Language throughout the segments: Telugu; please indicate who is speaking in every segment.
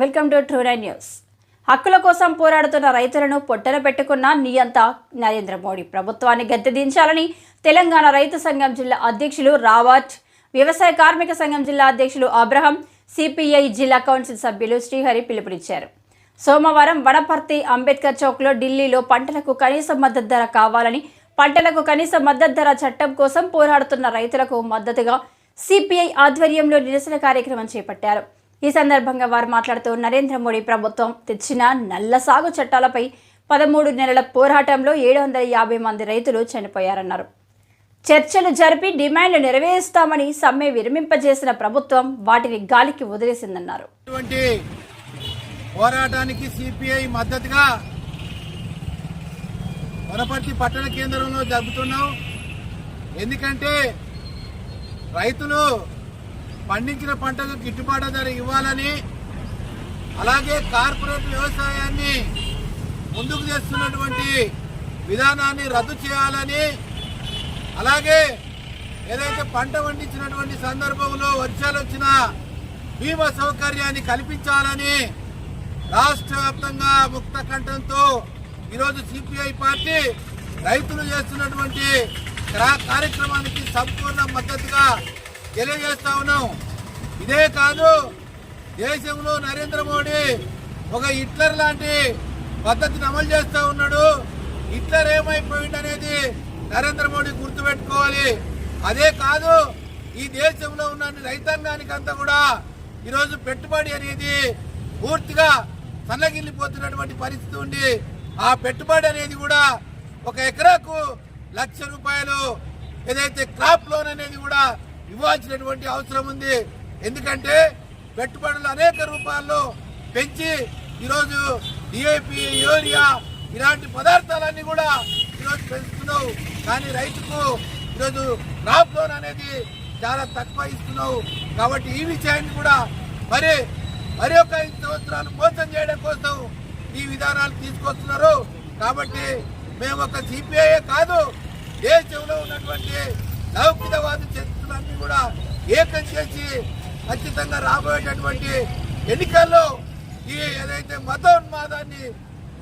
Speaker 1: Welcome to true nine news. హక్కుల కోసం పోరాడుతున్న రైతులను పొట్టన పెట్టుకున్న నియంత నరేంద్ర మోడీ ప్రభుత్వాన్ని గద్దెదించాలని తెలంగాణ రైతు సంఘం జిల్లా అధ్యక్షులు రావత్, వ్యవసాయ కార్మిక సంఘం జిల్లా అధ్యక్షులు అబ్రహం, సిపిఐ జిల్లా కౌన్సిల్ సభ్యులు శ్రీహరి పిలుపునిచ్చారు. సోమవారం వనపర్తి అంబేద్కర్ చౌక్లో ఢిల్లీలో పంటలకు కనీస మద్దతు ధర కావాలని, పంటలకు కనీస మద్దతు ధర చట్టం కోసం పోరాడుతున్న రైతులకు మద్దతుగా సిపిఐ ఆధ్వర్యంలో నిరసన కార్యక్రమం చేపట్టారు. ఈ సందర్భంగా వారు మాట్లాడుతూ నరేంద్ర మోడీ ప్రభుత్వం తెచ్చిన నల్ల సాగు చట్టాలపై 13 నెలల పోరాటంలో 750 మంది రైతులు చనిపోయారన్నారు. చర్చలు జరిపి డిమాండ్లు నెరవేరుస్తామని సమ్మె విరమింపజేసిన ప్రభుత్వం వాటిని గాలికి వదిలేసిందన్నారు.
Speaker 2: పోరాటానికి సిపిఐ మద్దతుగా వనపర్తి పట్టణ కేంద్రంలో జరుపుతున్నాం. ఎందుకంటే రైతులు పండించిన పంటకు గిట్టుబాటు ధర ఇవ్వాలని, అలాగే కార్పొరేట్ వ్యవసాయాన్ని ముందుకు తెస్తున్నటువంటి విధానాన్ని రద్దు చేయాలని, అలాగే ఏదైతే పంట పండించినటువంటి సందర్భంలో వర్షాలు వచ్చినా బీమా సౌకర్యాన్ని కల్పించాలని రాష్ట్ర వ్యాప్తంగా ముక్త కంఠంతో ఈరోజు సిపిఐ పార్టీ రైతులు చేస్తున్నటువంటి కార్యక్రమానికి సంపూర్ణ మద్దతుగా తెలియజేస్తా ఉన్నాం. ఇదే కాదు, దేశంలో నరేంద్ర మోడీ ఒక హిట్లర్ లాంటి పద్ధతిని అమలు చేస్తూ ఉన్నాడు. హిట్లర్ ఏమైపోయింది అనేది నరేంద్ర మోడీ గుర్తుపెట్టుకోవాలి. అదే కాదు, ఈ దేశంలో ఉన్న రైతాంగానికి అంతా కూడా ఈరోజు పెట్టుబడి అనేది పూర్తిగా సన్నగిల్లిపోతున్నటువంటి పరిస్థితి ఉంది. ఆ పెట్టుబడి అనేది కూడా ఒక ఎకరాకు ₹1,00,000 ఏదైతే క్రాప్ లోన్ అనేది కూడా ఇవ్వాల్సినటువంటి అవసరం ఉంది. ఎందుకంటే పెట్టుబడులు అనేక రూపాల్లో పెంచి ఈరోజు డిఏపి, యూరియా ఇలాంటి పదార్థాలన్నీ కూడా ఈరోజు పెంచుతున్నావు. కానీ రైతుకు ఈరోజు క్రాప్ లోన్ అనేది చాలా తక్కువ ఇస్తున్నావు. కాబట్టి ఈ విషయాన్ని కూడా మరి ఒక 5 సంవత్సరాలు మోసం చేయడం కోసం ఈ విధానాలు తీసుకొస్తున్నారు. కాబట్టి మేము ఒక సిపిఐ కాదు, దేశంలో ఉన్నటువంటి లౌకికవాద శక్తులన్నీ కూడా ఏకం చేసి ఖచ్చితంగా రాబోయేటటువంటి ఎన్నికల్లో ఈ ఏదైతే మతోన్మాదాన్ని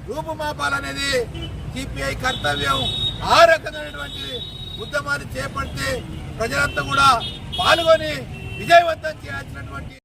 Speaker 2: రూపుమాపాలనేది సిపిఐ కర్తవ్యం. ఆ రకమైనటువంటి ఉద్యమాన్ని చేపడితే ప్రజలంతా కూడా పాల్గొని విజయవంతం చేయాల్సినటువంటి